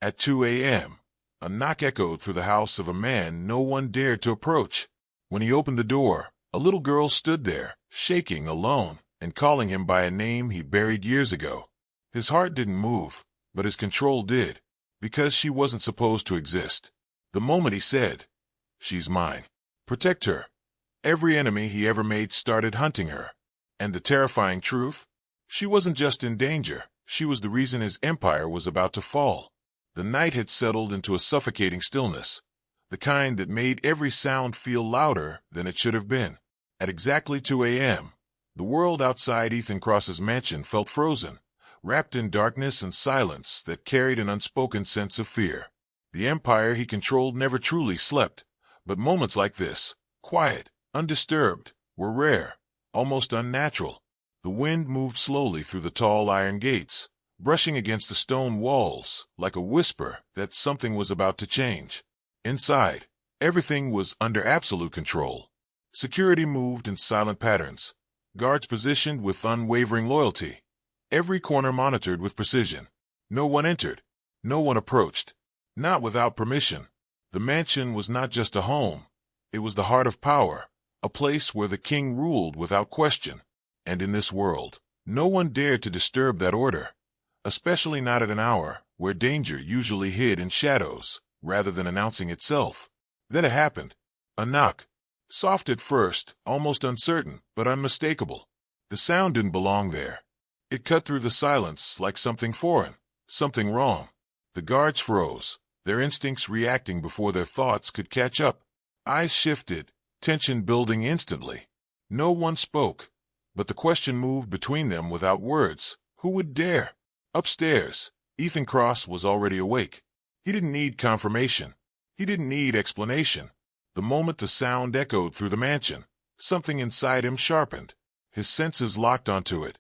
At 2 a.m., a knock echoed through the house of a man no one dared to approach. When he opened the door, a little girl stood there, shaking, alone, and calling him by a name he buried years ago. His heart didn't move, but his control did, because she wasn't supposed to exist. The moment he said, "She's mine. Protect her," every enemy he ever made started hunting her. And the terrifying truth? She wasn't just in danger, she was the reason his empire was about to fall. The night had settled into a suffocating stillness, the kind that made every sound feel louder than it should have been. At exactly 2 a.m., the world outside Ethan Cross's mansion felt frozen, wrapped in darkness and silence that carried an unspoken sense of fear. The empire he controlled never truly slept, but moments like this, quiet, undisturbed, were rare, almost unnatural. The wind moved slowly through the tall iron gates, brushing against the stone walls like a whisper that something was about to change. Inside, everything was under absolute control. Security moved in silent patterns, guards positioned with unwavering loyalty, every corner monitored with precision. No one entered, no one approached, not without permission. The mansion was not just a home, it was the heart of power, a place where the king ruled without question. And in this world, no one dared to disturb that order, especially not at an hour where danger usually hid in shadows rather than announcing itself. Then it happened. A knock. Soft at first, almost uncertain, but unmistakable. The sound didn't belong there. It cut through the silence like something foreign, something wrong. The guards froze, their instincts reacting before their thoughts could catch up. Eyes shifted, tension building instantly. No one spoke, but the question moved between them without words. Who would dare? Upstairs, Ethan Cross was already awake. He didn't need confirmation. He didn't need explanation. The moment the sound echoed through the mansion, something inside him sharpened. His senses locked onto it,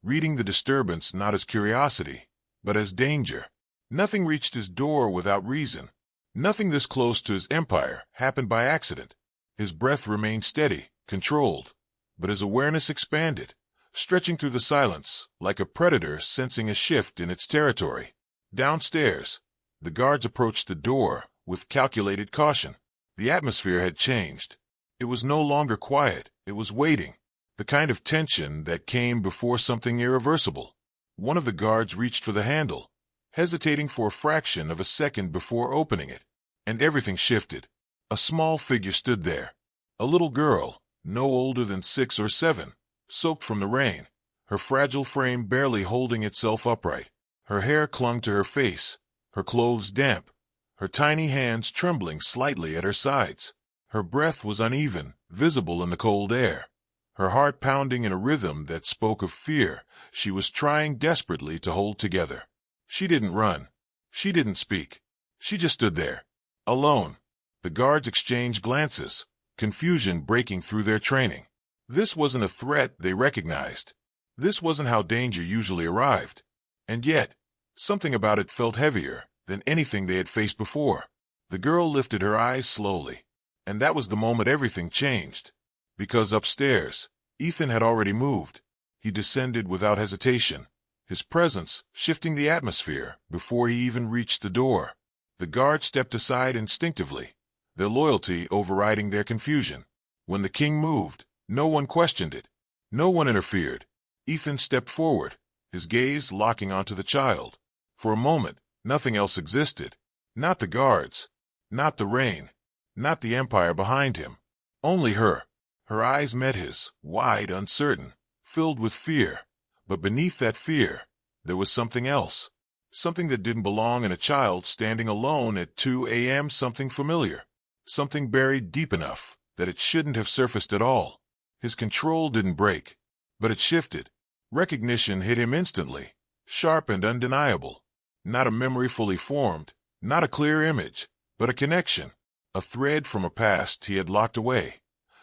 reading the disturbance not as curiosity, but as danger. Nothing reached his door without reason. Nothing this close to his empire happened by accident. His breath remained steady, controlled, but his awareness expanded, stretching through the silence like a predator sensing a shift in its territory. Downstairs, the guards approached the door with calculated caution. The atmosphere had changed. It was no longer quiet, it was waiting, the kind of tension that came before something irreversible. One of the guards reached for the handle, hesitating for a fraction of a second before opening it, and everything shifted. A small figure stood there, a little girl, no older than 6 or 7, soaked from the rain, her fragile frame barely holding itself upright. Her hair clung to her face, her clothes damp, her tiny hands trembling slightly at her sides. Her breath was uneven, visible in the cold air, her heart pounding in a rhythm that spoke of fear she was trying desperately to hold together. She didn't run. She didn't speak. She just stood there, alone. The guards exchanged glances, confusion breaking through their training. This wasn't a threat they recognized. This wasn't how danger usually arrived. And yet, something about it felt heavier than anything they had faced before. The girl lifted her eyes slowly, and that was the moment everything changed. Because upstairs, Ethan had already moved. He descended without hesitation, his presence shifting the atmosphere before he even reached the door. The guard stepped aside instinctively, their loyalty overriding their confusion. When the king moved, no one questioned it. No one interfered. Ethan stepped forward, his gaze locking onto the child. For a moment, nothing else existed. Not the guards, not the rain, not the empire behind him. Only her. Her eyes met his, wide, uncertain, filled with fear. But beneath that fear, there was something else. Something that didn't belong in a child standing alone at 2 a.m., something familiar. Something buried deep enough that it shouldn't have surfaced at all. His control didn't break, but it shifted. Recognition hit him instantly, sharp and undeniable. Not a memory fully formed, not a clear image, but a connection. A thread from a past he had locked away.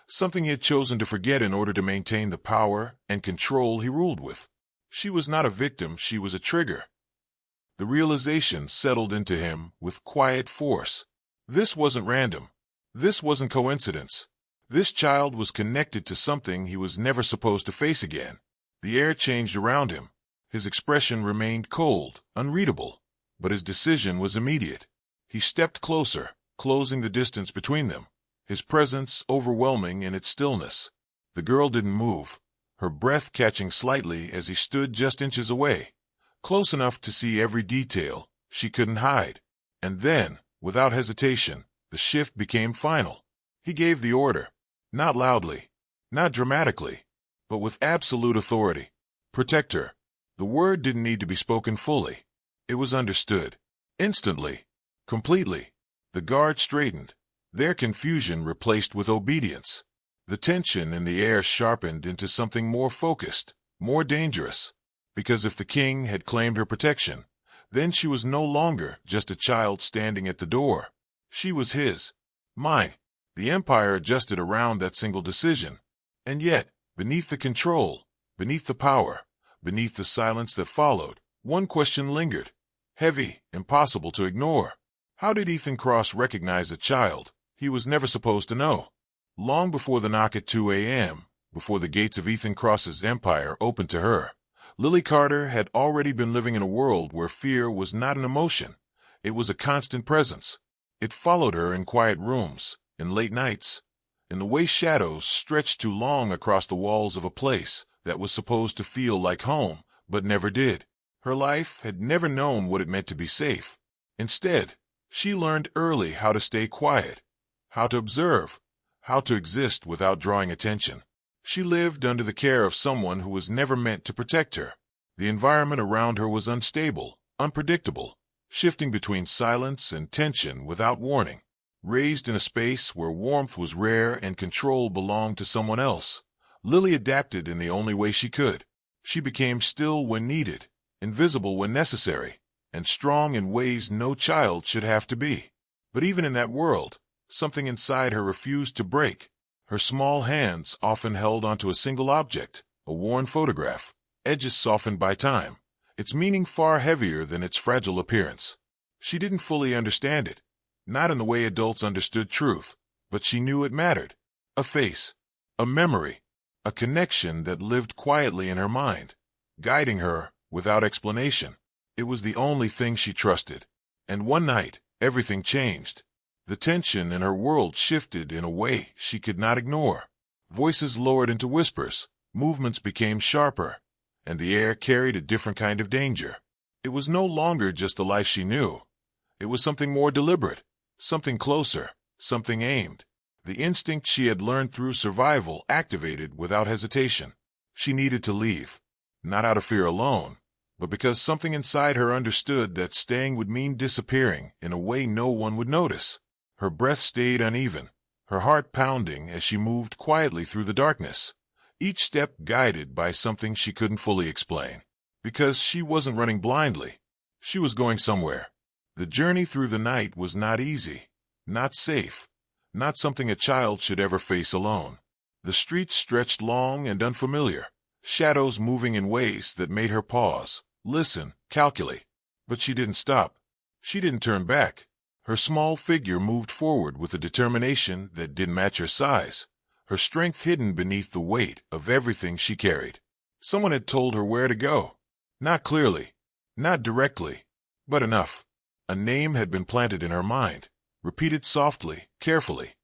Something he had chosen to forget in order to maintain the power and control he ruled with. She was not a victim, she was a trigger. The realization settled into him with quiet force. This wasn't random. This wasn't coincidence. This child was connected to something he was never supposed to face again. The air changed around him. His expression remained cold, unreadable. But his decision was immediate. He stepped closer, closing the distance between them, his presence overwhelming in its stillness. The girl didn't move, her breath catching slightly as he stood just inches away, close enough to see every detail she couldn't hide. And then, without hesitation, the shift became final. He gave the order, not loudly, not dramatically, but with absolute authority. Protect her. The word didn't need to be spoken fully. It was understood. Instantly. Completely. The guard straightened, their confusion replaced with obedience. The tension in the air sharpened into something more focused, more dangerous. Because if the king had claimed her protection, then she was no longer just a child standing at the door. She was his. Mine. The empire adjusted around that single decision. And yet, beneath the control, beneath the power, beneath the silence that followed, one question lingered. Heavy, impossible to ignore. How did Ethan Cross recognize a child he was never supposed to know? Long before the knock at 2 a.m., before the gates of Ethan Cross's empire opened to her, Lily Carter had already been living in a world where fear was not an emotion. It was a constant presence. It followed her in quiet rooms, in late nights, in the way shadows stretched too long across the walls of a place that was supposed to feel like home, but never did. Her life had never known what it meant to be safe. Instead, she learned early how to stay quiet, how to observe, how to exist without drawing attention. She lived under the care of someone who was never meant to protect her. The environment around her was unstable, unpredictable, shifting between silence and tension without warning. Raised in a space where warmth was rare and control belonged to someone else, Lily adapted in the only way she could. She became still when needed, invisible when necessary, and strong in ways no child should have to be. But even in that world, something inside her refused to break. Her small hands often held onto a single object, a worn photograph, edges softened by time, its meaning far heavier than its fragile appearance. She didn't fully understand it, not in the way adults understood truth, but she knew it mattered. A face, a memory, a connection that lived quietly in her mind, guiding her without explanation. It was the only thing she trusted. And one night, everything changed. The tension in her world shifted in a way she could not ignore. Voices lowered into whispers, movements became sharper, and the air carried a different kind of danger. It was no longer just the life she knew. It was something more deliberate, something closer, something aimed. The instinct she had learned through survival activated without hesitation. She needed to leave, not out of fear alone, but because something inside her understood that staying would mean disappearing in a way no one would notice. Her breath stayed uneven, her heart pounding as she moved quietly through the darkness, each step guided by something she couldn't fully explain. Because she wasn't running blindly. She was going somewhere. The journey through the night was not easy, not safe, not something a child should ever face alone. The streets stretched long and unfamiliar, shadows moving in ways that made her pause, listen, calculate. But she didn't stop. She didn't turn back. Her small figure moved forward with a determination that didn't match her size, her strength hidden beneath the weight of everything she carried. Someone had told her where to go. Not clearly, not directly, but enough. A name had been planted in her mind, repeated softly, carefully,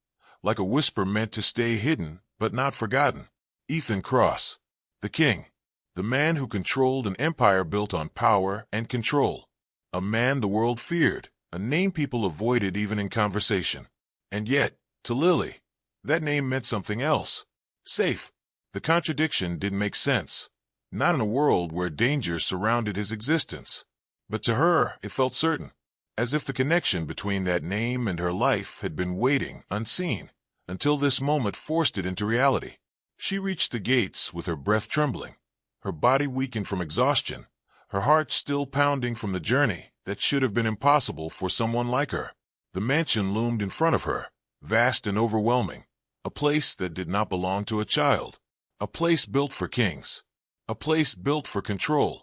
like a whisper meant to stay hidden but not forgotten. Ethan Cross. The king. The man who controlled an empire built on power and control. A man the world feared. A name people avoided even in conversation. And yet, to Lily, that name meant something else. Safe. The contradiction didn't make sense. Not in a world where danger surrounded his existence. But to her, it felt certain. As if the connection between that name and her life had been waiting, unseen, until this moment forced it into reality. She reached the gates with her breath trembling, her body weakened from exhaustion, her heart still pounding from the journey that should have been impossible for someone like her. The mansion loomed in front of her, vast and overwhelming, a place that did not belong to a child, a place built for kings, a place built for control.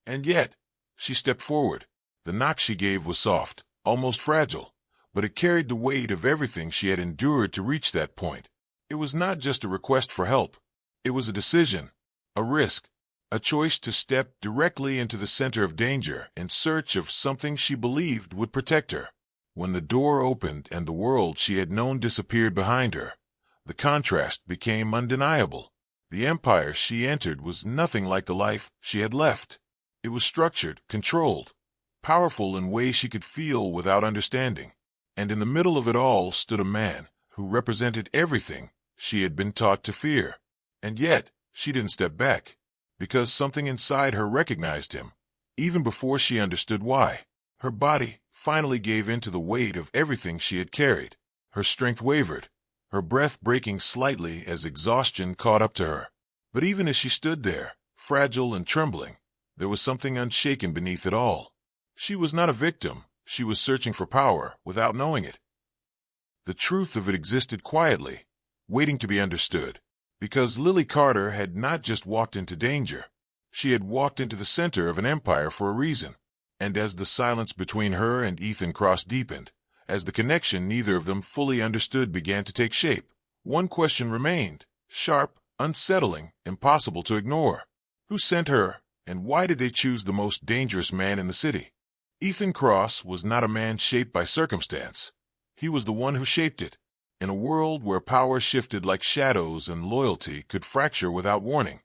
And yet, she stepped forward. The knock she gave was soft, almost fragile, but it carried the weight of everything she had endured to reach that point. It was not just a request for help. It was a decision, a risk, a choice to step directly into the center of danger in search of something she believed would protect her. When the door opened and the world she had known disappeared behind her, the contrast became undeniable. The empire she entered was nothing like the life she had left. It was structured, controlled, powerful in ways she could feel without understanding. And in the middle of it all stood a man who represented everything she had been taught to fear. And yet, she didn't step back, because something inside her recognized him, even before she understood why. Her body finally gave in to the weight of everything she had carried. Her strength wavered, her breath breaking slightly as exhaustion caught up to her. But even as she stood there, fragile and trembling, there was something unshaken beneath it all. She was not a victim. She was searching for power without knowing it. The truth of it existed quietly, waiting to be understood, because Lily Carter had not just walked into danger. She had walked into the center of an empire for a reason. And as the silence between her and Ethan Cross deepened, as the connection neither of them fully understood began to take shape, one question remained, sharp, unsettling, impossible to ignore. Who sent her, and why did they choose the most dangerous man in the city? Ethan Cross was not a man shaped by circumstance. He was the one who shaped it. In a world where power shifted like shadows and loyalty could fracture without warning,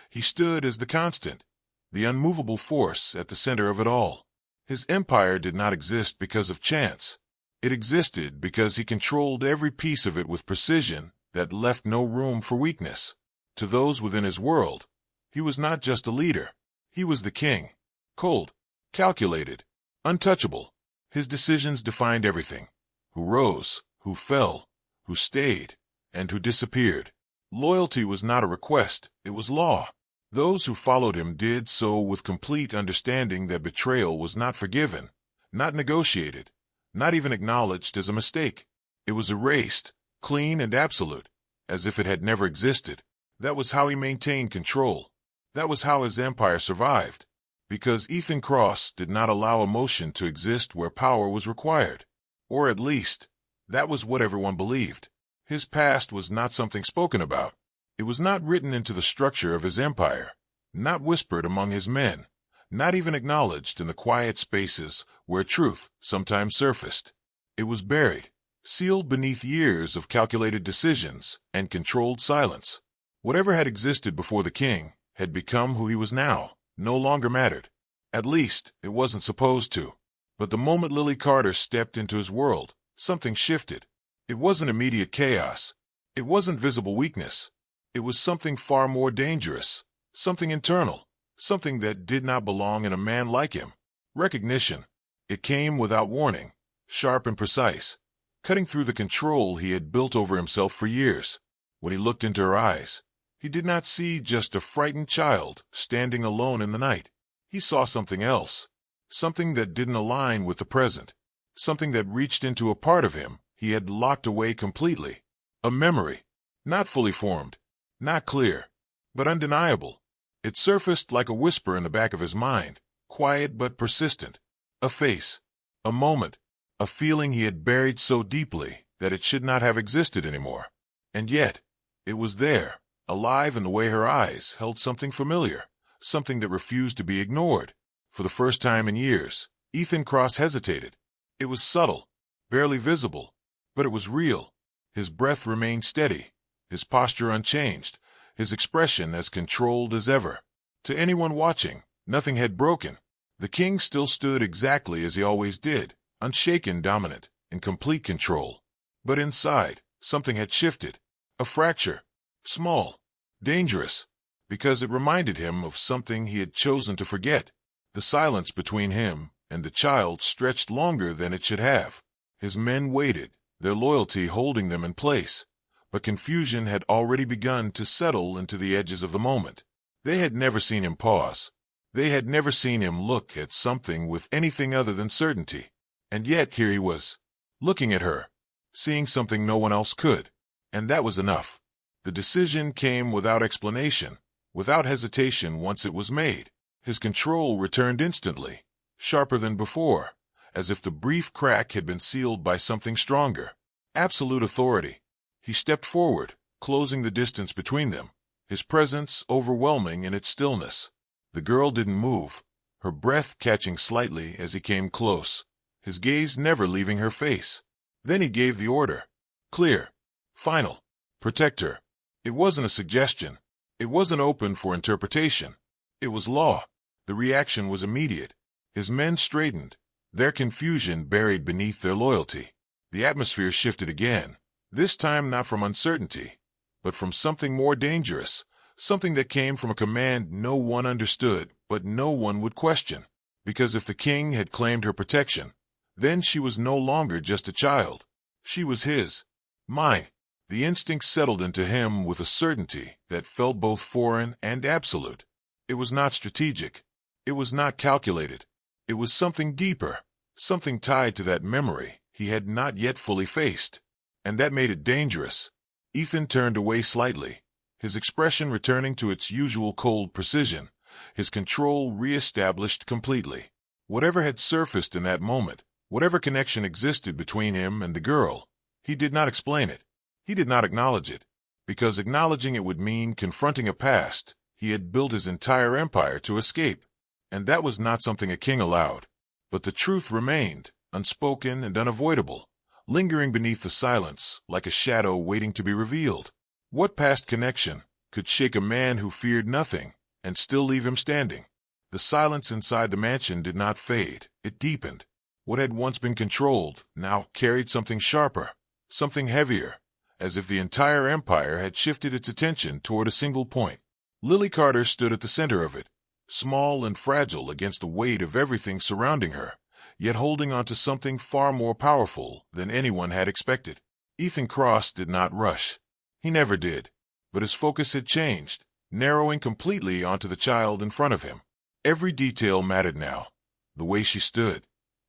he stood as the constant, the unmovable force at the center of it all. His empire did not exist because of chance. It existed because he controlled every piece of it with precision that left no room for weakness. To those within his world, he was not just a leader. He was the king. Cold, calculated, untouchable. His decisions defined everything. Who rose, who fell, who stayed, and who disappeared. Loyalty was not a request, it was law. Those who followed him did so with complete understanding that betrayal was not forgiven, not negotiated, not even acknowledged as a mistake. It was erased, clean and absolute, as if it had never existed. That was how he maintained control. That was how his empire survived. Because Ethan Cross did not allow emotion to exist where power was required. Or at least, that was what everyone believed. His past was not something spoken about. It was not written into the structure of his empire, not whispered among his men, not even acknowledged in the quiet spaces where truth sometimes surfaced. It was buried, sealed beneath years of calculated decisions and controlled silence. Whatever had existed before the king had become who he was now, no longer mattered. At least, it wasn't supposed to. But the moment Lily Carter stepped into his world, something shifted. It wasn't immediate chaos. It wasn't visible weakness. It was something far more dangerous, something internal, something that did not belong in a man like him. Recognition. It came without warning, sharp and precise, cutting through the control he had built over himself for years. When he looked into her eyes, he did not see just a frightened child standing alone in the night. He saw something else, something that didn't align with the present, something that reached into a part of him he had locked away completely. A memory, not fully formed, not clear, but undeniable. It surfaced like a whisper in the back of his mind, quiet but persistent. A face, a moment, a feeling he had buried so deeply that it should not have existed anymore. And yet, it was there, alive in the way her eyes held something familiar, something that refused to be ignored. For the first time in years, Ethan Cross hesitated. It was subtle, barely visible, but it was real. His breath remained steady, his posture unchanged, his expression as controlled as ever. To anyone watching, nothing had broken. The king still stood exactly as he always did, unshaken, dominant, in complete control. But inside, something had shifted. A fracture. Small. Dangerous. Because it reminded him of something he had chosen to forget. The silence between him and the child stretched longer than it should have. His men waited, their loyalty holding them in place. But confusion had already begun to settle into the edges of the moment. They had never seen him pause. They had never seen him look at something with anything other than certainty. And yet here he was, looking at her, seeing something no one else could. And that was enough. The decision came without explanation, without hesitation once it was made. His control returned instantly, sharper than before, as if the brief crack had been sealed by something stronger. Absolute authority. He stepped forward, closing the distance between them, his presence overwhelming in its stillness. The girl didn't move, her breath catching slightly as he came close, his gaze never leaving her face. Then he gave the order. Clear. Final. Protect her. It wasn't a suggestion. It wasn't open for interpretation. It was law. The reaction was immediate. His men straightened, their confusion buried beneath their loyalty. The atmosphere shifted again, this time not from uncertainty, but from something more dangerous, something that came from a command no one understood, but no one would question. Because if the king had claimed her protection, then she was no longer just a child. She was his. Mine. The instinct settled into him with a certainty that felt both foreign and absolute. It was not strategic. It was not calculated. It was something deeper, something tied to that memory he had not yet fully faced. And that made it dangerous. Ethan turned away slightly, his expression returning to its usual cold precision, his control re-established completely. Whatever had surfaced in that moment, whatever connection existed between him and the girl, he did not explain it. He did not acknowledge it, because acknowledging it would mean confronting a past he had built his entire empire to escape. And that was not something a king allowed. But the truth remained, unspoken and unavoidable, lingering beneath the silence like a shadow waiting to be revealed. What past connection could shake a man who feared nothing and still leave him standing? The silence inside the mansion did not fade, it deepened. What had once been controlled now carried something sharper, something heavier, as if the entire empire had shifted its attention toward a single point. Lily Carter stood at the center of it, small and fragile against the weight of everything surrounding her, yet holding on to something far more powerful than anyone had expected. Ethan Cross did not rush. He never did. But his focus had changed, narrowing completely onto the child in front of him. Every detail mattered now. The way she stood,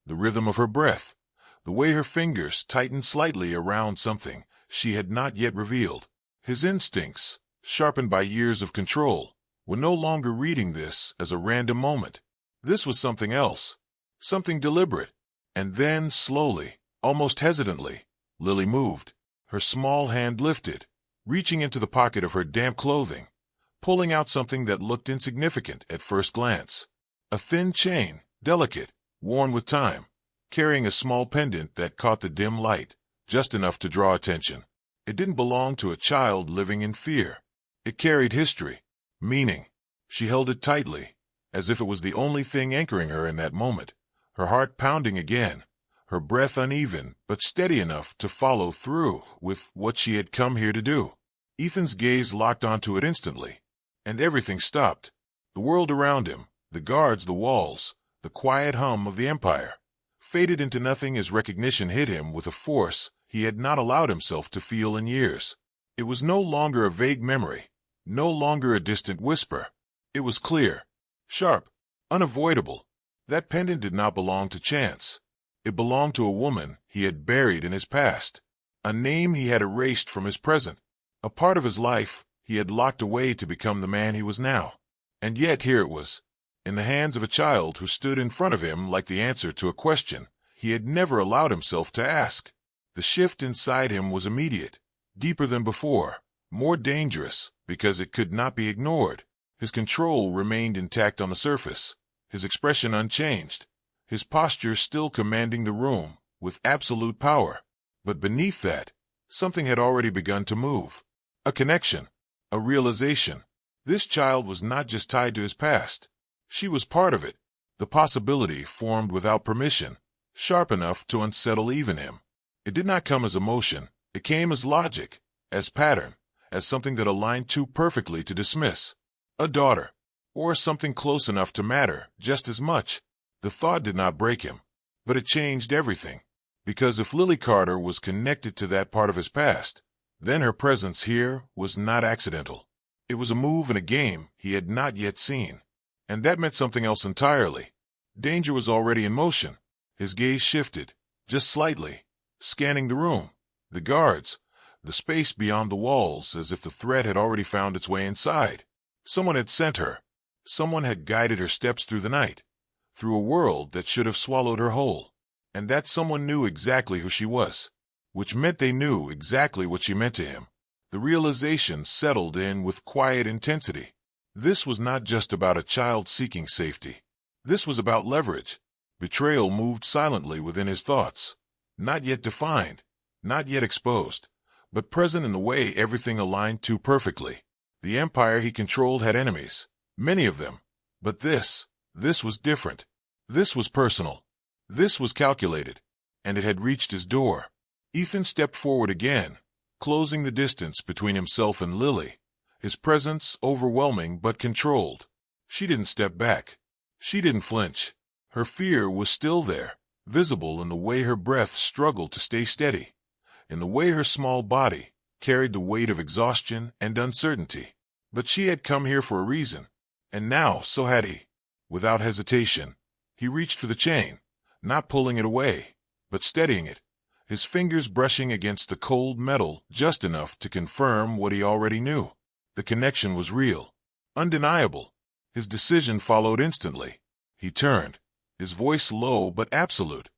the rhythm of her breath, the way her fingers tightened slightly around something she had not yet revealed. His instincts, sharpened by years of control, were no longer reading this as a random moment. This was something else, something deliberate. And then, slowly, almost hesitantly, Lily moved. Her small hand lifted, reaching into the pocket of her damp clothing, pulling out something that looked insignificant at first glance. A thin chain, delicate, worn with time, carrying a small pendant that caught the dim light, just enough to draw attention. It didn't belong to a child living in fear. It carried history, meaning. She held it tightly, as if it was the only thing anchoring her in that moment, her heart pounding again, her breath uneven but steady enough to follow through with what she had come here to do. Ethan's gaze locked onto it instantly, and everything stopped. The world around him, the guards, the walls, the quiet hum of the empire, faded into nothing as recognition hit him with a force he had not allowed himself to feel in years. It was no longer a vague memory, no longer a distant whisper. It was clear, sharp, unavoidable. That pendant did not belong to chance. It belonged to a woman he had buried in his past, a name he had erased from his present, a part of his life he had locked away to become the man he was now. And yet here it was, in the hands of a child who stood in front of him like the answer to a question he had never allowed himself to ask. The shift inside him was immediate, deeper than before, more dangerous because it could not be ignored. His control remained intact on the surface, his expression unchanged, his posture still commanding the room with absolute power. But beneath that, something had already begun to move. A connection, a realization. This child was not just tied to his past. She was part of it. The possibility formed without permission, sharp enough to unsettle even him. It did not come as emotion. It came as logic, as pattern, as something that aligned too perfectly to dismiss. A daughter, or something close enough to matter just as much. The thought did not break him, but it changed everything. Because if Lily Carter was connected to that part of his past, then her presence here was not accidental. It was a move in a game he had not yet seen. And that meant something else entirely. Danger was already in motion. His gaze shifted, just slightly, scanning the room, the guards, the space beyond the walls, as if the threat had already found its way inside. Someone had sent her. Someone had guided her steps through the night, through a world that should have swallowed her whole. And that someone knew exactly who she was, which meant they knew exactly what she meant to him. The realization settled in with quiet intensity. This was not just about a child seeking safety. This was about leverage. Betrayal moved silently within his thoughts, not yet defined, not yet exposed, but present in the way everything aligned too perfectly. The empire he controlled had enemies, many of them, but this was different. This was personal. This was calculated, and it had reached his door. Ethan stepped forward again, closing the distance between himself and Lily, his presence overwhelming but controlled. She didn't step back. She didn't flinch. Her fear was still there, visible in the way her breath struggled to stay steady, in the way her small body carried the weight of exhaustion and uncertainty. But she had come here for a reason, and now so had he. Without hesitation, he reached for the chain, not pulling it away, but steadying it, his fingers brushing against the cold metal just enough to confirm what he already knew. The connection was real, undeniable. His decision followed instantly. He turned, his voice low but absolute,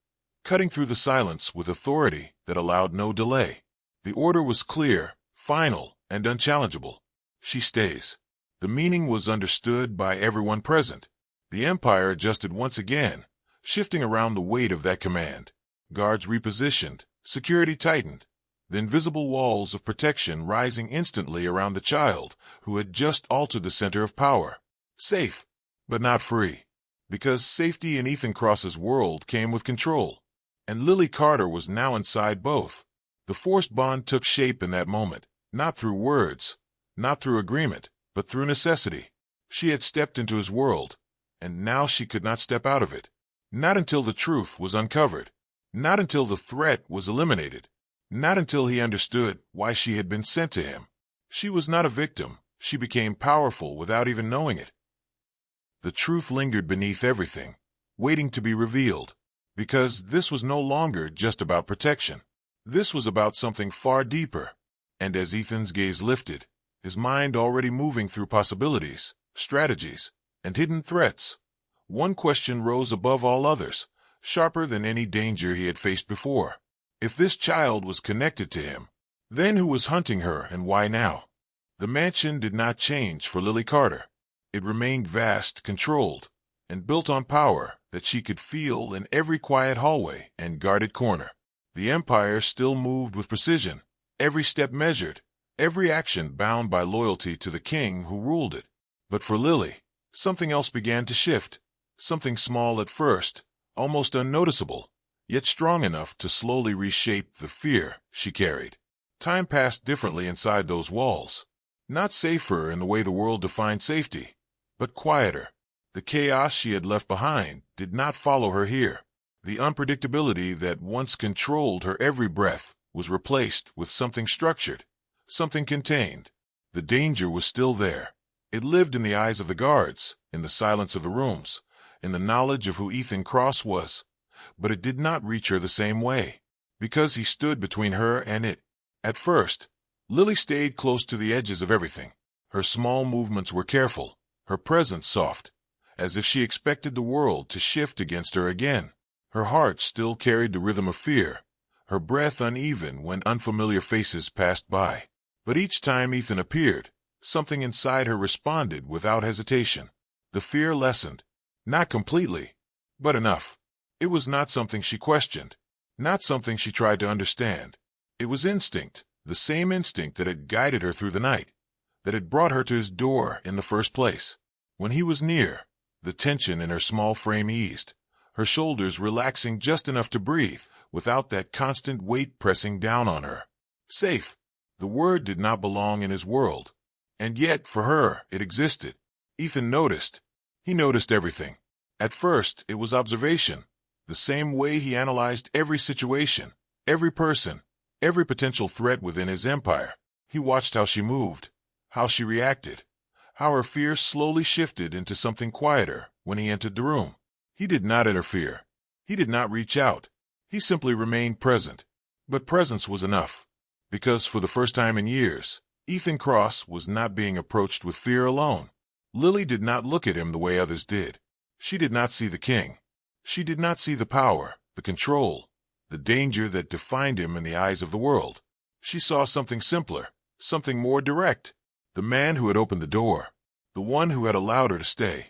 cutting through the silence with authority that allowed no delay. The order was clear, final, and unchallengeable. She stays. The meaning was understood by everyone present. The Empire adjusted once again, shifting around the weight of that command. Guards repositioned, security tightened, the invisible walls of protection rising instantly around the child who had just altered the center of power. Safe, but not free. Because safety in Ethan Cross's world came with control, and Lily Carter was now inside both. The forced bond took shape in that moment, not through words, not through agreement, but through necessity. She had stepped into his world, and now she could not step out of it. Not until the truth was uncovered. Not until the threat was eliminated. Not until he understood why she had been sent to him. She was not a victim. She became powerful without even knowing it. The truth lingered beneath everything, waiting to be revealed, because this was no longer just about protection. This was about something far deeper. And as Ethan's gaze lifted, his mind already moving through possibilities, strategies, and hidden threats, one question rose above all others, sharper than any danger he had faced before. If this child was connected to him, then who was hunting her and why now? The mansion did not change for Lily Carter. It remained vast, controlled, and built on power that she could feel in every quiet hallway and guarded corner. The Empire still moved with precision, every step measured, every action bound by loyalty to the king who ruled it. But for Lily, something else began to shift, something small at first, almost unnoticeable, yet strong enough to slowly reshape the fear she carried. Time passed differently inside those walls. Not safer in the way the world defined safety, but quieter. The chaos she had left behind did not follow her here. The unpredictability that once controlled her every breath was replaced with something structured, something contained. The danger was still there. It lived in the eyes of the guards, in the silence of the rooms, in the knowledge of who Ethan Cross was. But it did not reach her the same way, because he stood between her and it. At first, Lily stayed close to the edges of everything. Her small movements were careful, her presence soft, as if she expected the world to shift against her again. Her heart still carried the rhythm of fear, her breath uneven when unfamiliar faces passed by. But each time Ethan appeared, something inside her responded without hesitation. The fear lessened, not completely, but enough. It was not something she questioned, not something she tried to understand. It was instinct, the same instinct that had guided her through the night, that had brought her to his door in the first place. When he was near, the tension in her small frame eased, her shoulders relaxing just enough to breathe without that constant weight pressing down on her. Safe. The word did not belong in his world, and yet for her it existed. Ethan noticed. He noticed everything. At first, it was observation, the same way he analyzed every situation, every person, every potential threat within his empire. He watched how she moved, how she reacted, how her fear slowly shifted into something quieter when he entered the room. He did not interfere. He did not reach out. He simply remained present. But presence was enough, because for the first time in years, Ethan Cross was not being approached with fear alone. Lily did not look at him the way others did. She did not see the king. She did not see the power, the control, the danger that defined him in the eyes of the world. She saw something simpler, something more direct. The man who had opened the door, the one who had allowed her to stay,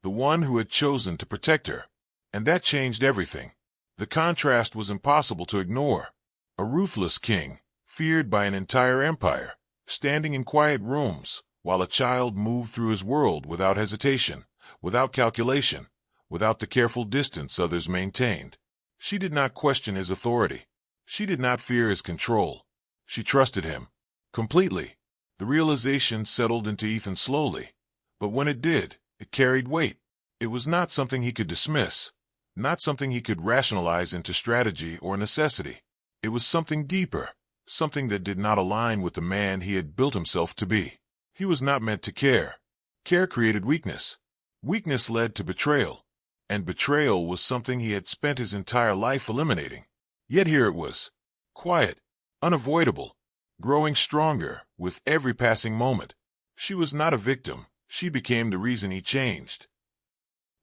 the one who had chosen to protect her. And that changed everything. The contrast was impossible to ignore. A ruthless king, feared by an entire empire, standing in quiet rooms, while a child moved through his world without hesitation, without calculation, without the careful distance others maintained. She did not question his authority. She did not fear his control. She trusted him. Completely. The realization settled into Ethan slowly. But when it did, it carried weight. It was not something he could dismiss, not something he could rationalize into strategy or necessity. It was something deeper, something that did not align with the man he had built himself to be. He was not meant to care. Care created weakness. Weakness led to betrayal. And betrayal was something he had spent his entire life eliminating. Yet here it was. Quiet, unavoidable, growing stronger with every passing moment. She was not a victim. She became the reason he changed.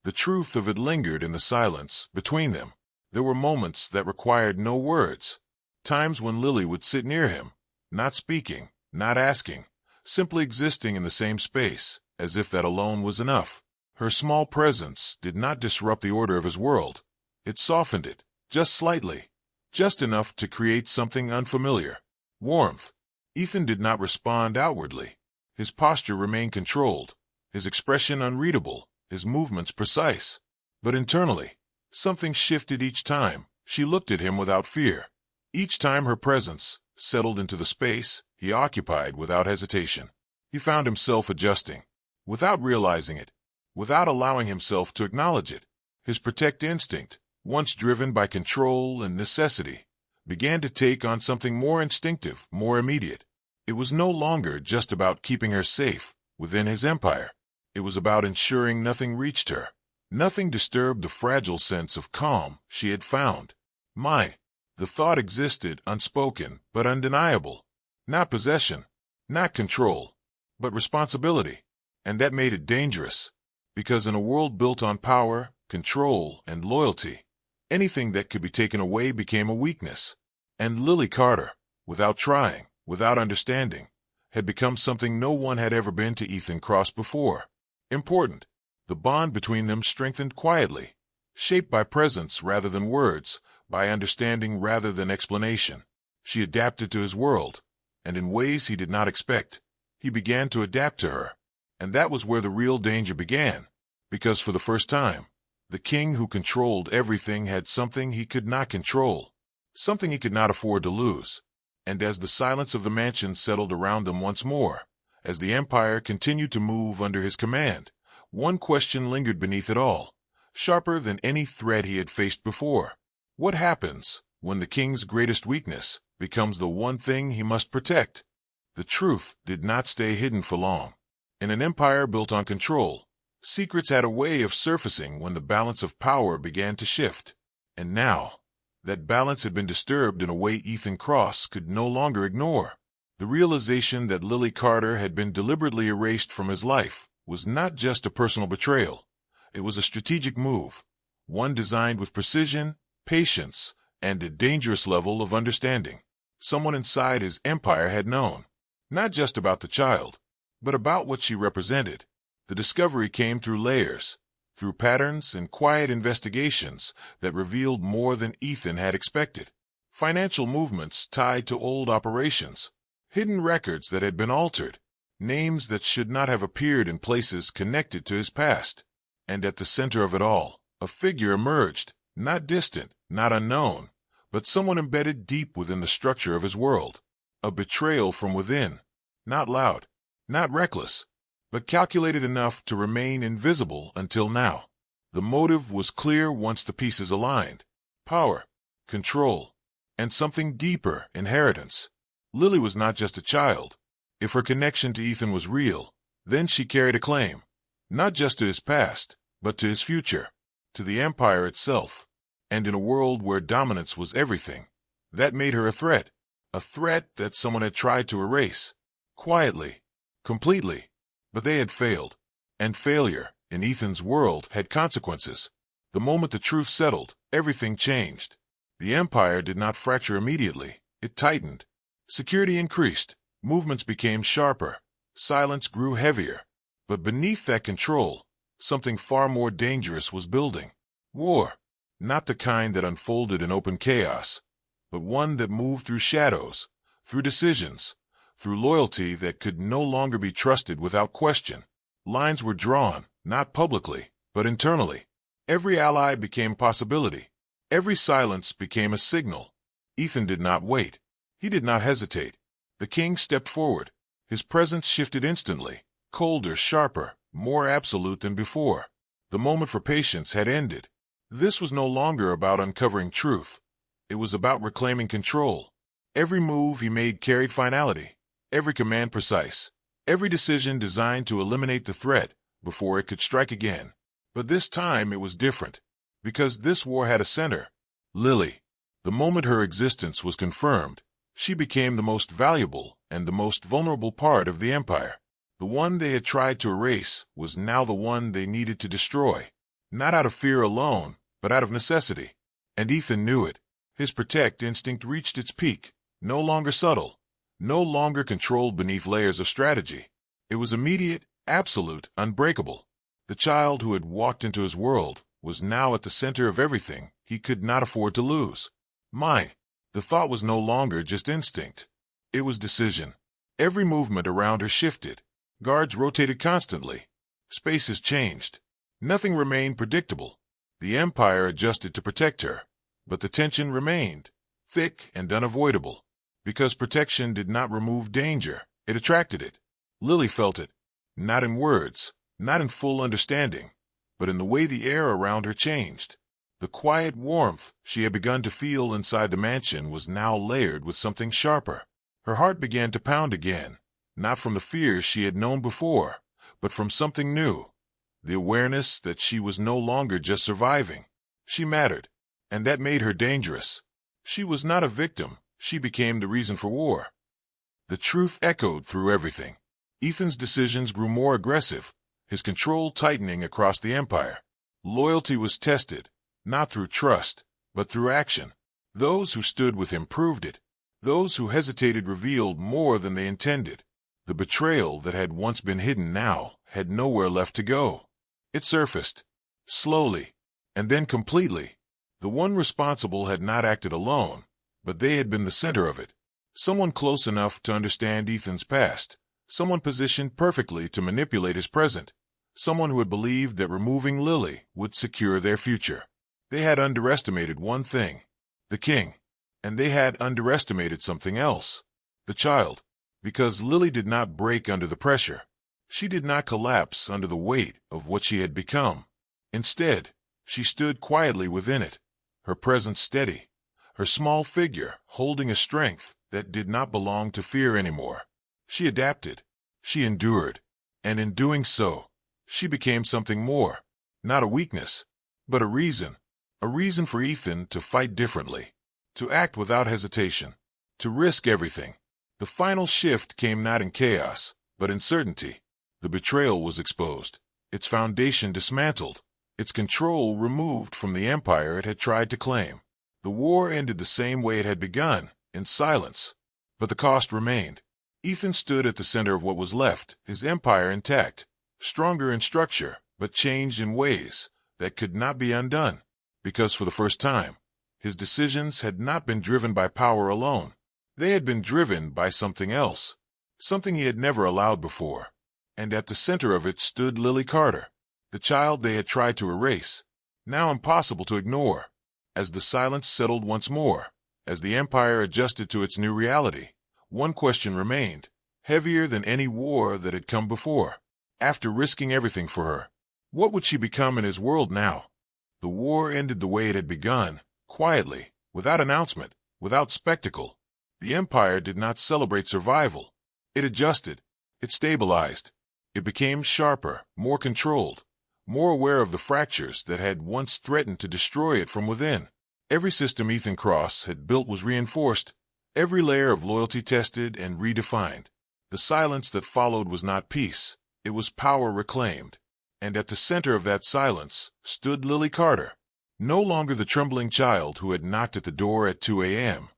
The truth of it lingered in the silence between them. There were moments that required no words. Times when Lily would sit near him, not speaking, not asking, simply existing in the same space, as if that alone was enough. Her small presence did not disrupt the order of his world. It softened it, just slightly, just enough to create something unfamiliar. Warmth. Ethan did not respond outwardly. His posture remained controlled, his expression unreadable, his movements precise. But internally, something shifted each time she looked at him without fear. Each time her presence settled into the space he occupied without hesitation. He found himself adjusting, without realizing it, without allowing himself to acknowledge it. His protect instinct, once driven by control and necessity, began to take on something more instinctive, more immediate. It was no longer just about keeping her safe within his empire. It was about ensuring nothing reached her. Nothing disturbed the fragile sense of calm she had found. The thought existed, unspoken but undeniable. Not possession, not control, but responsibility. And that made it dangerous. Because in a world built on power, control, and loyalty, anything that could be taken away became a weakness. And Lily Carter, without trying, without understanding, had become something no one had ever been to Ethan Cross before. Important. The bond between them strengthened quietly, shaped by presence rather than words, by understanding rather than explanation. She adapted to his world, and in ways he did not expect. He began to adapt to her. And that was where the real danger began, because for the first time, the king who controlled everything had something he could not control, something he could not afford to lose. And as the silence of the mansion settled around them once more, as the empire continued to move under his command, one question lingered beneath it all, sharper than any threat he had faced before. What happens when the king's greatest weakness becomes the one thing he must protect? The truth did not stay hidden for long. In an empire built on control, secrets had a way of surfacing when the balance of power began to shift. And now, that balance had been disturbed in a way Ethan Cross could no longer ignore. The realization that Lily Carter had been deliberately erased from his life was not just a personal betrayal. It was a strategic move, one designed with precision, patience, and a dangerous level of understanding. Someone inside his empire had known, not just about the child, but about what she represented. The discovery came through layers, through patterns and quiet investigations that revealed more than Ethan had expected. Financial movements tied to old operations, hidden records that had been altered, names that should not have appeared in places connected to his past. And at the center of it all, a figure emerged, not distant, not unknown, but someone embedded deep within the structure of his world. A betrayal from within, not loud, not reckless, but calculated enough to remain invisible until now. The motive was clear once the pieces aligned. Power, control, and something deeper, inheritance. Lily was not just a child. If her connection to Ethan was real, then she carried a claim, not just to his past, but to his future, to the empire itself. And in a world where dominance was everything, that made her a threat that someone had tried to erase, quietly, completely. But they had failed, and failure, in Ethan's world, had consequences. The moment the truth settled, everything changed. The empire did not fracture immediately, it tightened. Security increased, movements became sharper, silence grew heavier. But beneath that control, something far more dangerous was building. War. Not the kind that unfolded in open chaos, but one that moved through shadows, through decisions, through loyalty that could no longer be trusted without question. Lines were drawn, not publicly, but internally. Every ally became a possibility. Every silence became a signal. Ethan did not wait. He did not hesitate. The king stepped forward. His presence shifted instantly, colder, sharper, more absolute than before. The moment for patience had ended. This was no longer about uncovering truth. It was about reclaiming control. Every move he made carried finality, every command precise, every decision designed to eliminate the threat before it could strike again. But this time it was different, because this war had a center. Lily. The moment her existence was confirmed, she became the most valuable and the most vulnerable part of the empire. The one they had tried to erase was now the one they needed to destroy, not out of fear alone, but out of necessity. And Ethan knew it. His protect instinct reached its peak, no longer subtle, no longer controlled beneath layers of strategy. It was immediate, absolute, unbreakable. The child who had walked into his world was now at the center of everything he could not afford to lose. Mine. The thought was no longer just instinct. It was decision. Every movement around her shifted. Guards rotated constantly. Spaces changed. Nothing remained predictable. The empire adjusted to protect her, but the tension remained, thick and unavoidable. Because protection did not remove danger, it attracted it. Lily felt it, not in words, not in full understanding, but in the way the air around her changed. The quiet warmth she had begun to feel inside the mansion was now layered with something sharper. Her heart began to pound again, not from the fears she had known before, but from something new. The awareness that she was no longer just surviving. She mattered, and that made her dangerous. She was not a victim, she became the reason for war. The truth echoed through everything. Ethan's decisions grew more aggressive, his control tightening across the empire. Loyalty was tested, not through trust, but through action. Those who stood with him proved it. Those who hesitated revealed more than they intended. The betrayal that had once been hidden now had nowhere left to go. It surfaced, slowly, and then completely. The one responsible had not acted alone, but they had been the center of it. Someone close enough to understand Ethan's past. Someone positioned perfectly to manipulate his present. Someone who had believed that removing Lily would secure their future. They had underestimated one thing, the king, and they had underestimated something else, the child, because Lily did not break under the pressure. She did not collapse under the weight of what she had become. Instead, she stood quietly within it, her presence steady, her small figure holding a strength that did not belong to fear anymore. She adapted, she endured, and in doing so, she became something more, not a weakness, but a reason for Ethan to fight differently, to act without hesitation, to risk everything. The final shift came not in chaos, but in certainty. The betrayal was exposed, its foundation dismantled, its control removed from the empire it had tried to claim. The war ended the same way it had begun, in silence, but the cost remained. Ethan stood at the center of what was left, his empire intact, stronger in structure, but changed in ways that could not be undone. Because for the first time, his decisions had not been driven by power alone. They had been driven by something else, something he had never allowed before. And at the center of it stood Lily Carter, the child they had tried to erase, now impossible to ignore. As the silence settled once more, as the empire adjusted to its new reality, one question remained, heavier than any war that had come before. After risking everything for her, what would she become in his world now? The war ended the way it had begun, quietly, without announcement, without spectacle. The empire did not celebrate survival. It adjusted. It stabilized. It became sharper, more controlled, more aware of the fractures that had once threatened to destroy it from within. Every system Ethan Cross had built was reinforced, every layer of loyalty tested and redefined. The silence that followed was not peace. It was power reclaimed. And at the center of that silence stood Lily Carter, no longer the trembling child who had knocked at the door at 2 a.m.,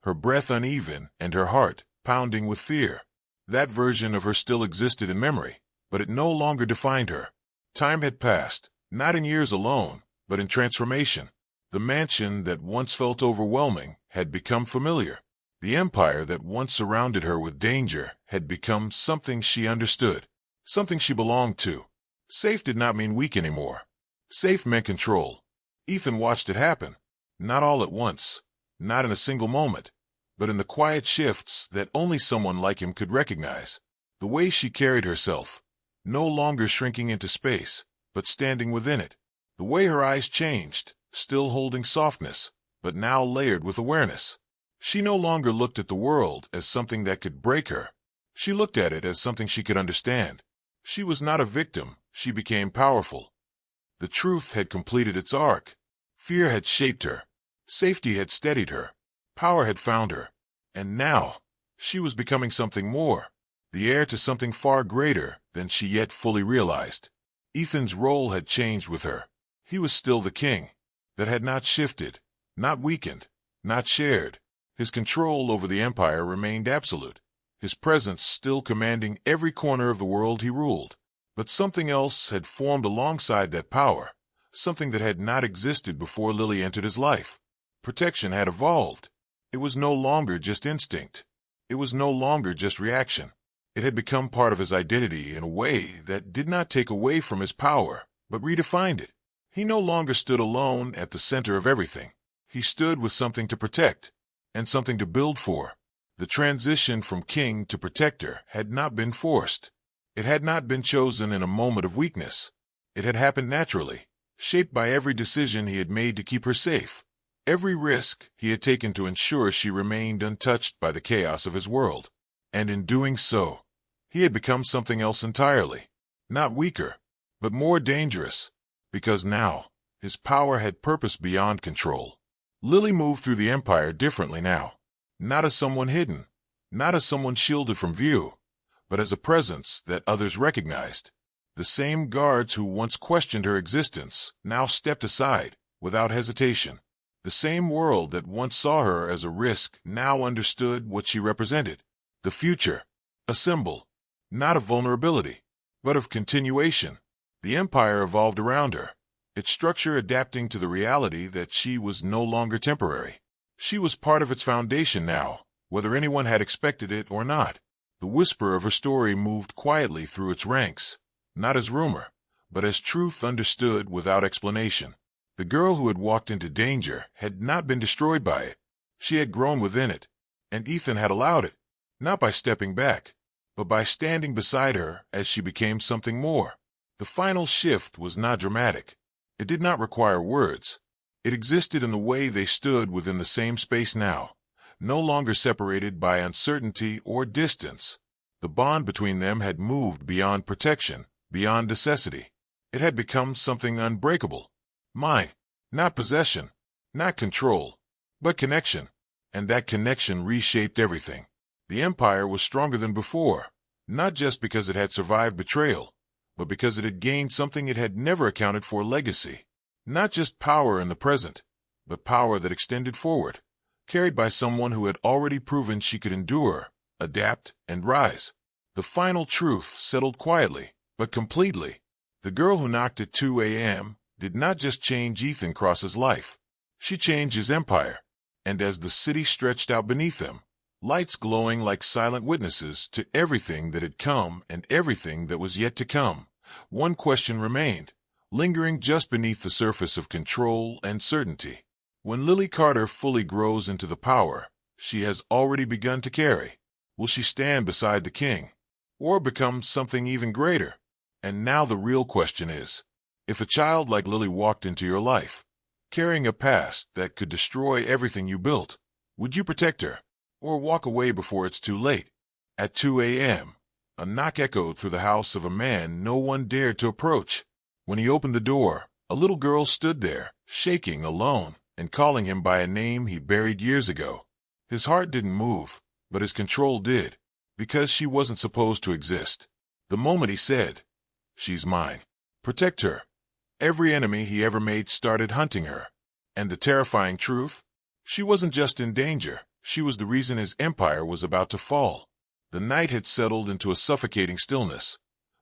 her breath uneven and her heart pounding with fear. That version of her still existed in memory, but it no longer defined her. Time had passed, not in years alone, but in transformation. The mansion that once felt overwhelming had become familiar. The empire that once surrounded her with danger had become something she understood, something she belonged to. Safe did not mean weak anymore. Safe meant control. Ethan watched it happen, not all at once, not in a single moment, but in the quiet shifts that only someone like him could recognize. The way she carried herself, no longer shrinking into space, but standing within it. The way her eyes changed, still holding softness, but now layered with awareness. She no longer looked at the world as something that could break her. She looked at it as something she could understand. She was not a victim, she became powerful. The truth had completed its arc. Fear had shaped her. Safety had steadied her. Power had found her. And now, she was becoming something more, the heir to something far greater than she yet fully realized. Ethan's role had changed with her. He was still the king. That had not shifted, not weakened, not shared. His control over the empire remained absolute, his presence still commanding every corner of the world he ruled. But something else had formed alongside that power, something that had not existed before Lily entered his life. Protection had evolved. It was no longer just instinct. It was no longer just reaction. It had become part of his identity in a way that did not take away from his power, but redefined it. He no longer stood alone at the center of everything. He stood with something to protect, and something to build for. The transition from king to protector had not been forced. It had not been chosen in a moment of weakness. It had happened naturally, shaped by every decision he had made to keep her safe, every risk he had taken to ensure she remained untouched by the chaos of his world. And in doing so, he had become something else entirely. Not weaker, but more dangerous, because now, his power had purpose beyond control. Lily moved through the empire differently now. Not as someone hidden, not as someone shielded from view, but as a presence that others recognized. The same guards who once questioned her existence now stepped aside, without hesitation. The same world that once saw her as a risk now understood what she represented. The future, a symbol, not of vulnerability, but of continuation. The empire evolved around her, its structure adapting to the reality that she was no longer temporary. She was part of its foundation now, whether anyone had expected it or not. The whisper of her story moved quietly through its ranks, not as rumor, but as truth understood without explanation. The girl who had walked into danger had not been destroyed by it. She had grown within it, and Ethan had allowed it, not by stepping back, but by standing beside her as she became something more. The final shift was not dramatic. It did not require words. It existed in the way they stood within the same space now, no longer separated by uncertainty or distance. The bond between them had moved beyond protection, beyond necessity. It had become something unbreakable. Mine, not possession, not control, but connection. And that connection reshaped everything. The empire was stronger than before, not just because it had survived betrayal, but because it had gained something it had never accounted for: legacy. Not just power in the present, but power that extended forward, carried by someone who had already proven she could endure, adapt, and rise. The final truth settled quietly, but completely. The girl who knocked at 2 a.m. did not just change Ethan Cross's life. She changed his empire. And as the city stretched out beneath them, lights glowing like silent witnesses to everything that had come and everything that was yet to come, one question remained, lingering just beneath the surface of control and certainty. When Lily Carter fully grows into the power she has already begun to carry, will she stand beside the king, or become something even greater? And now the real question is, if a child like Lily walked into your life, carrying a past that could destroy everything you built, would you protect her, or walk away before it's too late? At 2 a.m., a knock echoed through the house of a man no one dared to approach. When he opened the door, a little girl stood there, shaking, alone, and calling him by a name he buried years ago. His heart didn't move, but his control did, because she wasn't supposed to exist. The moment he said, "She's mine. Protect her," every enemy he ever made started hunting her. And the terrifying truth? She wasn't just in danger, she was the reason his empire was about to fall. The night had settled into a suffocating stillness.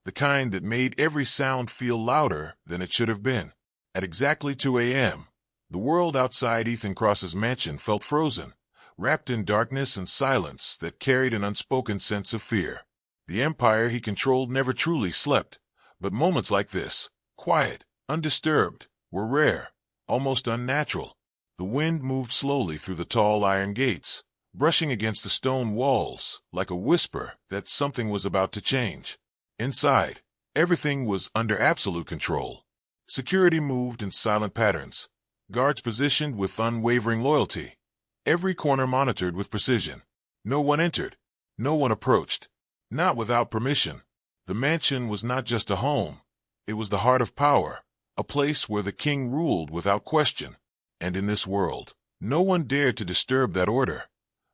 the kind that made every sound feel louder than it should have been. At exactly 2 a.m., the world outside Ethan Cross's mansion felt frozen, wrapped in darkness and silence that carried an unspoken sense of fear. The empire he controlled never truly slept, but moments like this, quiet, undisturbed, were rare, almost unnatural. The wind moved slowly through the tall iron gates, brushing against the stone walls like a whisper that something was about to change. Inside, everything was under absolute control. Security moved in silent patterns, guards positioned with unwavering loyalty, every corner monitored with precision. No one entered, no one approached, not without permission. The mansion was not just a home, it was the heart of power, a place where the king ruled without question. And in this world, no one dared to disturb that order,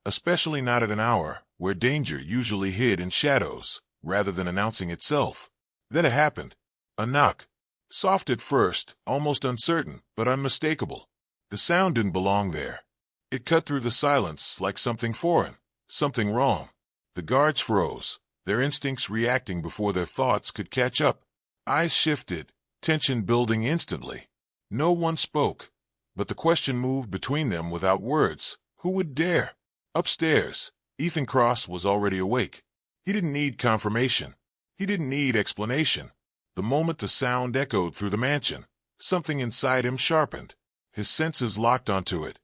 especially not at an hour where danger usually hid in shadows rather than announcing itself. Then it happened. A knock. Soft at first, almost uncertain, but unmistakable. The sound didn't belong there. It cut through the silence like something foreign, something wrong. The guards froze, their instincts reacting before their thoughts could catch up. Eyes shifted, tension building instantly. No one spoke, but the question moved between them without words. Who would dare? Upstairs, Ethan Cross was already awake. He didn't need confirmation. He didn't need explanation. The moment the sound echoed through the mansion, something inside him sharpened. His senses locked onto it,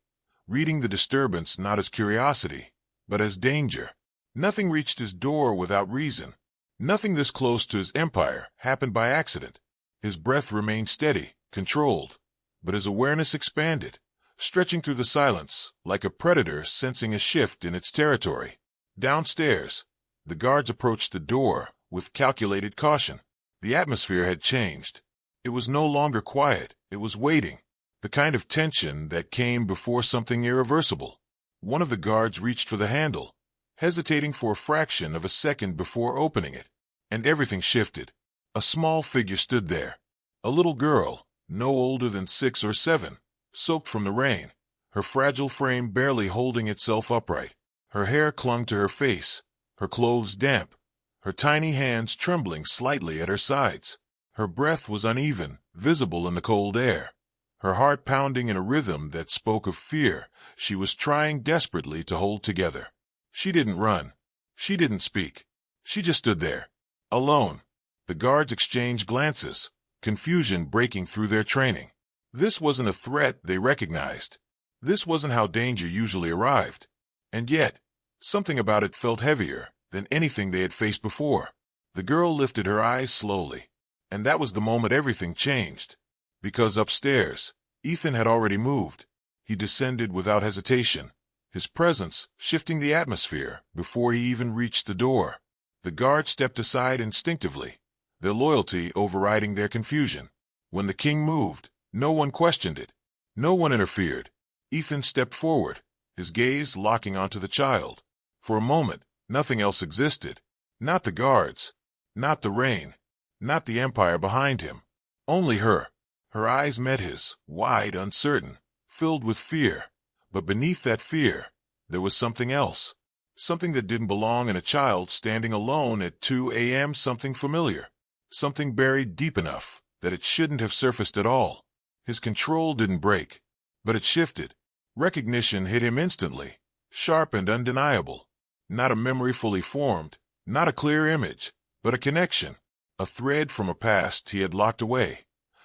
reading the disturbance not as curiosity, but as danger. Nothing reached his door without reason. Nothing this close to his empire happened by accident. His breath remained steady, controlled, but his awareness expanded, stretching through the silence like a predator sensing a shift in its territory. Downstairs, the guards approached the door with calculated caution. The atmosphere had changed. It was no longer quiet, it was waiting, the kind of tension that came before something irreversible. One of the guards reached for the handle, hesitating for a fraction of a second before opening it, and everything shifted. A small figure stood there, a little girl, no older than 6 or 7, soaked from the rain, her fragile frame barely holding itself upright. Her hair clung to her face, her clothes damp, her tiny hands trembling slightly at her sides. Her breath was uneven, visible in the cold air, her heart pounding in a rhythm that spoke of fear she was trying desperately to hold together. She didn't run. She didn't speak. She just stood there, alone. The guards exchanged glances, confusion breaking through their training. This wasn't a threat they recognized. This wasn't how danger usually arrived. And yet, something about it felt heavier than anything they had faced before. The girl lifted her eyes slowly, and that was the moment everything changed. Because upstairs, Ethan had already moved. He descended without hesitation, his presence shifting the atmosphere before he even reached the door. The guard stepped aside instinctively, their loyalty overriding their confusion. When the king moved, no one questioned it. No one interfered. Ethan stepped forward, his gaze locking onto the child. For a moment, nothing else existed. Not the guards, not the rain, not the empire behind him. Only her. Her eyes met his, wide, uncertain, filled with fear. But beneath that fear, there was something else. Something that didn't belong in a child standing alone at 2 a.m., something familiar. Something buried deep enough that it shouldn't have surfaced at all. His control didn't break, but it shifted. Recognition hit him instantly, sharp and undeniable. Not a memory fully formed, not a clear image, but a connection. A thread from a past he had locked away.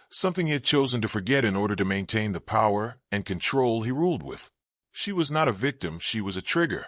Something he had chosen to forget in order to maintain the power and control he ruled with. She was not a victim, she was a trigger.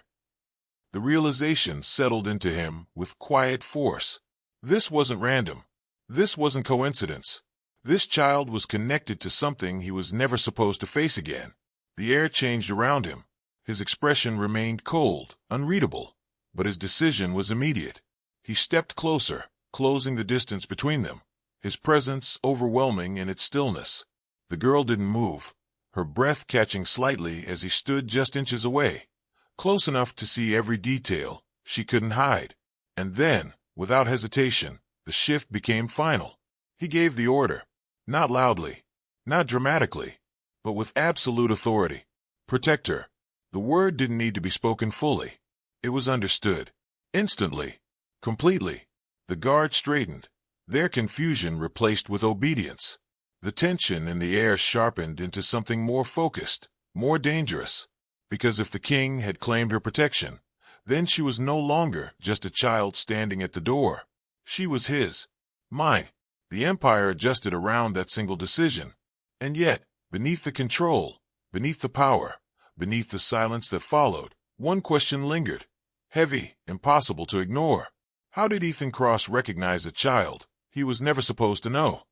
The realization settled into him with quiet force. This wasn't random. This wasn't coincidence. This child was connected to something he was never supposed to face again. The air changed around him. His expression remained cold, unreadable, but his decision was immediate. He stepped closer, closing the distance between them, his presence overwhelming in its stillness. The girl didn't move, her breath catching slightly as he stood just inches away, close enough to see every detail she couldn't hide. And then, without hesitation, the shift became final. He gave the order, not loudly, not dramatically, but with absolute authority. Protect her. The word didn't need to be spoken fully. It was understood. Instantly. Completely. The guard straightened, their confusion replaced with obedience. The tension in the air sharpened into something more focused, more dangerous. Because if the king had claimed her protection, then she was no longer just a child standing at the door. She was his, mine. The empire adjusted around that single decision. And yet, beneath the control, beneath the power, beneath the silence that followed, one question lingered. Heavy, impossible to ignore. How did Ethan Cross recognize a child he was never supposed to know?